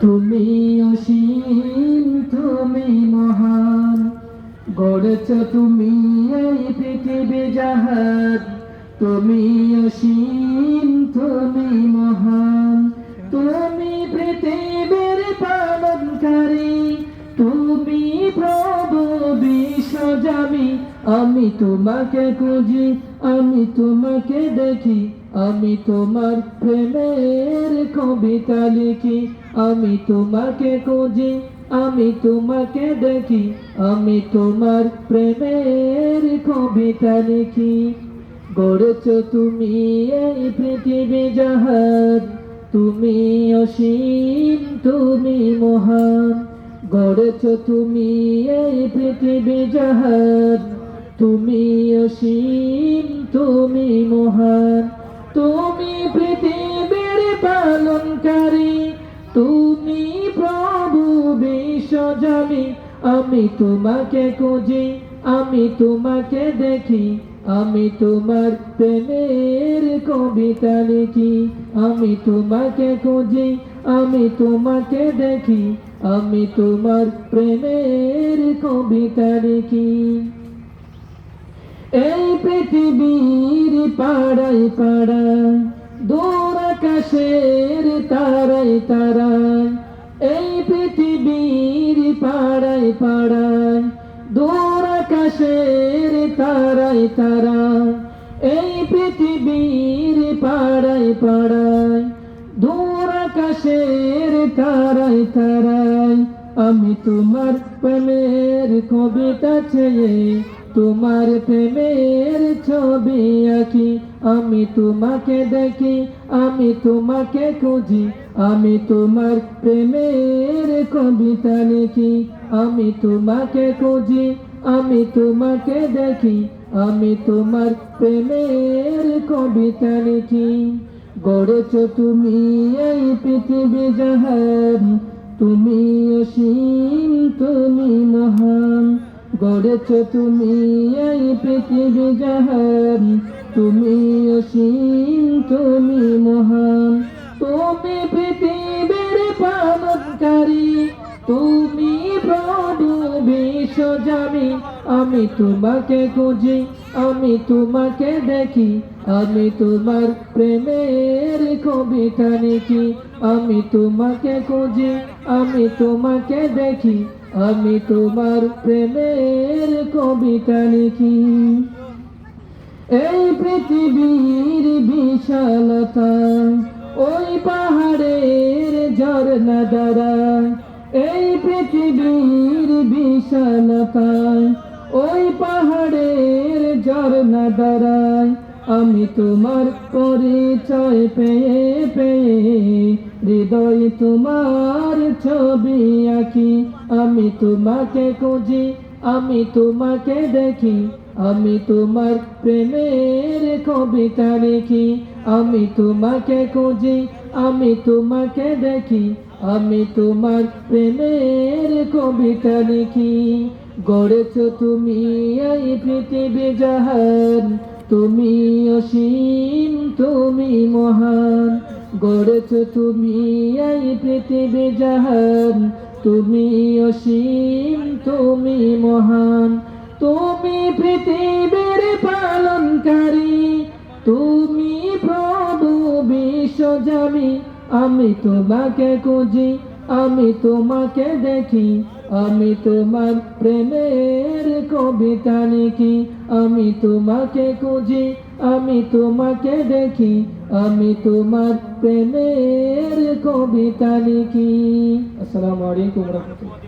তুমি অসীম, তুমি মহান, গড়েছ তুমি এই পৃথিবী জাহান। তুমি অসীম, তুমি মহান, তুমি পৃথিবীর পালনকারী, তুমি প্রভু বিশ্বজামি। আমি তোমাকে খুঁজি, আমি তোমাকে দেখি, আমি তোমার প্রেমের কবিতা লিখি। আমি তোমাকে খুঁজি, আমি তোমাকে দেখি, আমি তোমার প্রেমের কবিতা লিখি। গড়েছ তুমি এই পৃথিবী জাহান, তুমি অসীম, তুমি মহান, গড়েছ তুমি এই পৃথিবী জাহান, তুমি অসীম, তুমি মহান। তুমি পৃথিবীর পালনকারী, তুমি প্রভু বিশ্বজামি। আমি তোমাকে খুঁজি, আমি তোমাকে দেখি, আমি তোমার প্রেমের কবিতা লিখি। আমি তোমাকে খুঁজি, আমি তোমাকে দেখি, আমি তোমার প্রেমের কবিতা লিখি। এই পৃথিবীর পাড়ায় পাড়ায়, দূর আকাশের তারায় তারায়, এই পৃথিবীর পাড়ায় পাড়ায়, দূর আকাশের তারায় তারায়, এই পৃথিবীর পাড়ায় পাড়ায়, দূর আকাশের তারায় তারায়। আমি তোমার প্রেমের কবিতা চেয়ে তোমার প্রেমের ছবি আঁকি। আমি তোমাকে দেখি, আমি তোমাকে খুঁজি, আমি তোমার প্রেমের কবিতা লিখি। আমি তোমাকে খুঁজি, আমি তোমাকে দেখি, আমি তোমার প্রেমের কবিতা লিখি। গড়েছ তুমি এই পৃথিবী জাহান, তুমি অসীম, তুমি মহান, গড়েছ তুমি এই পৃথিবী জাহান, তুমি অসীম, তুমি মহান। তুমি পৃথিবীর পালনকারী, তুমি প্রভু বিশ্বজামি। আমি তোমাকে খুঁজি, আমি তোমাকে দেখি, আমি তোমার প্রেমের কবিতা লিখি। আমি তোমাকে খুঁজি, আমি তোমাকে দেখি, আমি তোমার প্রেমের কবিতা লিখি। এই পৃথিবীর বিশালতায়, ওই পাহাড়ের ঝর্ণা দ্বারায়, এই পৃথিবীর বিশালতায়, ওই পাহাড়ের ঝর্ণা দ্বারায়, আমি তোমার পরিচয় পেয়ে পেয়ে হৃদয় তোমার ছবি আঁকি। আমি তোমাকে খুঁজি, আমি তোমাকে দেখি, আমি তোমার প্রেমের কবিতা লিখি। আমি তোমাকে খুঁজি, আমি তোমাকে দেখি, আমি তোমার প্রেমের কবিতা লিখি। গড়েছ তুমি এই পৃথিবী জাহান, তুমি অসীম, তুমি মহান, গড়েছ তুমি এই পৃথিবী জাহান, তুমি অসীম, তুমি মহান। তুমি পৃথিবীর পালনকারী, তুমি প্রভু বিশ্বজামি। আমি তোমাকে খুঁজি, আমি তোমাকে দেখি, আমি তোমার প্রেমের কবিতা লিখি। আমি তোমাকে খুঁজি, আমি তোমাকে দেখি, আমি তোমার প্রেমের কবিতা লিখি। আসসালামু আলাইকুম ওয়া রাহমাতুল্লাহ।